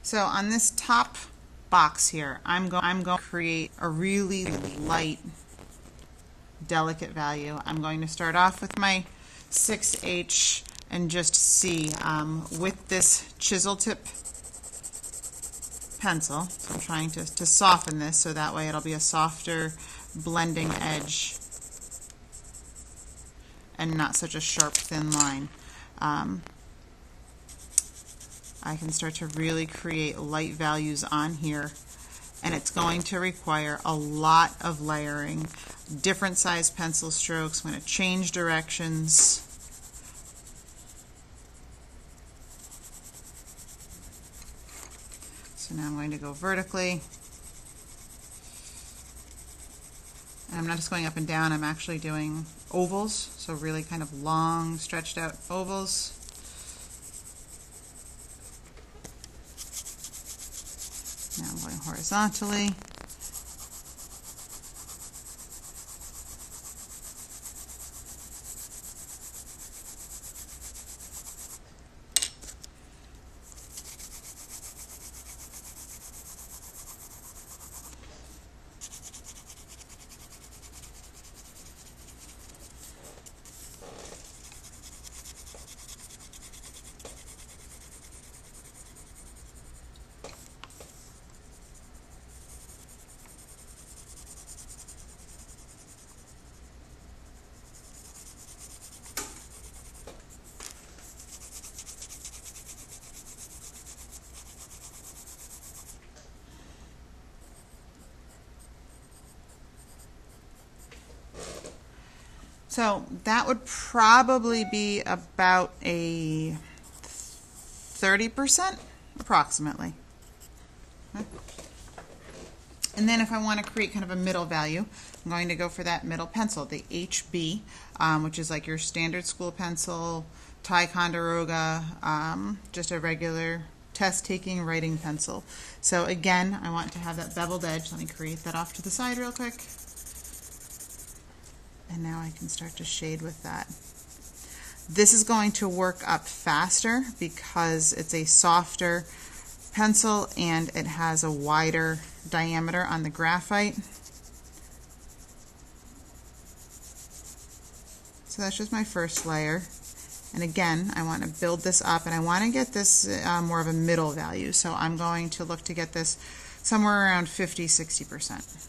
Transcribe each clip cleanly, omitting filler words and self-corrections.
So on this top box here, I'm going to create a really light, delicate value. I'm going to start off with my 6H and just see with this chisel tip pencil. So I'm trying to soften this so that way it'll be a softer blending edge and not such a sharp, thin line. I can start to really create light values on here, and it's going to require a lot of layering, different size pencil strokes. I'm going to change directions. So now I'm going to go vertically. And I'm not just going up and down, I'm actually doing ovals, so really kind of long, stretched out ovals. Now I'm going horizontally. So that would probably be about a 30% approximately. Okay. And then if I want to create kind of a middle value, I'm going to go for that middle pencil, the HB, which is like your standard school pencil, Ticonderoga, just a regular test-taking writing pencil. So again, I want to have that beveled edge. Let me create that off to the side real quick. And now I can start to shade with that. This is going to work up faster because it's a softer pencil and it has a wider diameter on the graphite. So that's just my first layer. And again, I want to build this up and I want to get this more of a middle value. So I'm going to look to get this somewhere around 50–60%.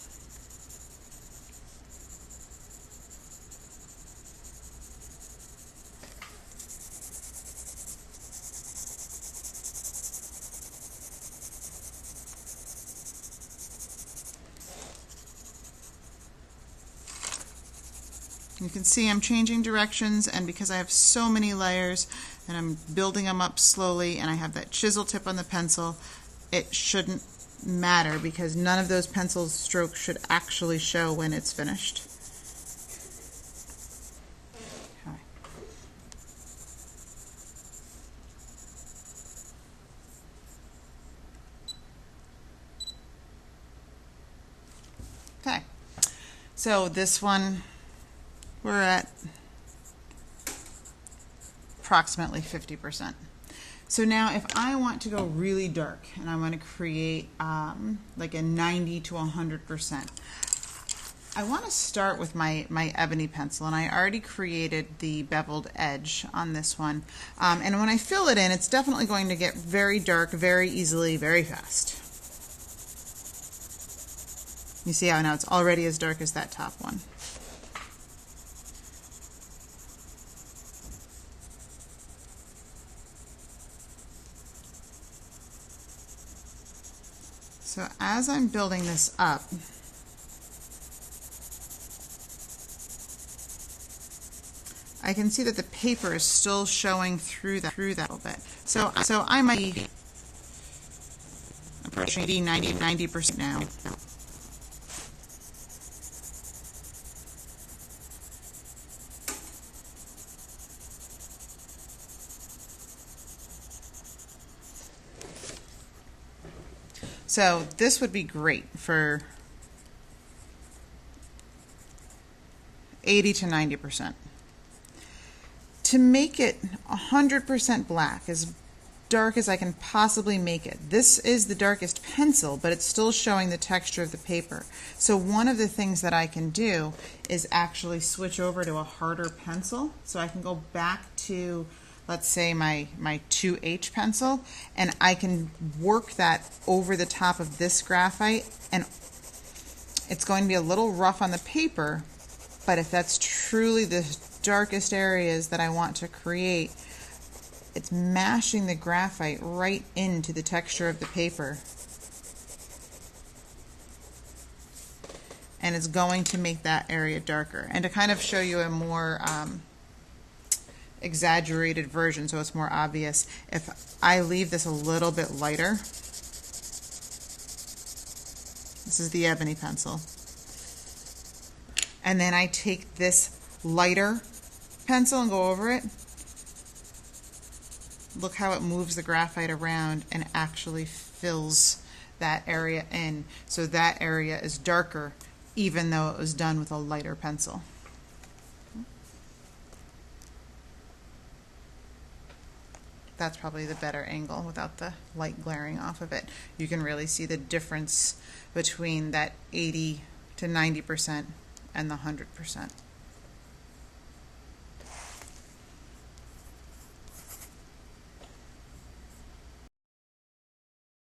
You can see I'm changing directions, and because I have so many layers and I'm building them up slowly and I have that chisel tip on the pencil, it shouldn't matter because none of those pencil strokes should actually show when it's finished. Okay, so this one we're at approximately 50%. So now if I want to go really dark and I want to create like a 90 to 100%, I want to start with my ebony pencil, and I already created the beveled edge on this one. And when I fill it in, it's definitely going to get very dark very easily, very fast. You see how now it's already as dark as that top one. So as I'm building this up, I can see that the paper is still showing through that a little bit. So I might be approaching 90% now. So this would be great for 80 to 90%. To make it 100% black is dark as I can possibly make it. This is the darkest pencil, but it's still showing the texture of the paper. So one of the things that I can do is actually switch over to a harder pencil. So I can go back to, let's say, my 2H pencil, and I can work that over the top of this graphite, and it's going to be a little rough on the paper, but if that's truly the darkest areas that I want to create, it's mashing the graphite right into the texture of the paper. And it's going to make that area darker. And to kind of show you a more exaggerated version so it's more obvious, if I leave this a little bit lighter, this is the ebony pencil, and then I take this lighter pencil and go over it, look how it moves the graphite around and actually fills that area in. So that area is darker even though it was done with a lighter pencil. That's probably the better angle without the light glaring off of it. You can really see the difference between that 80 to 90% and the 100%.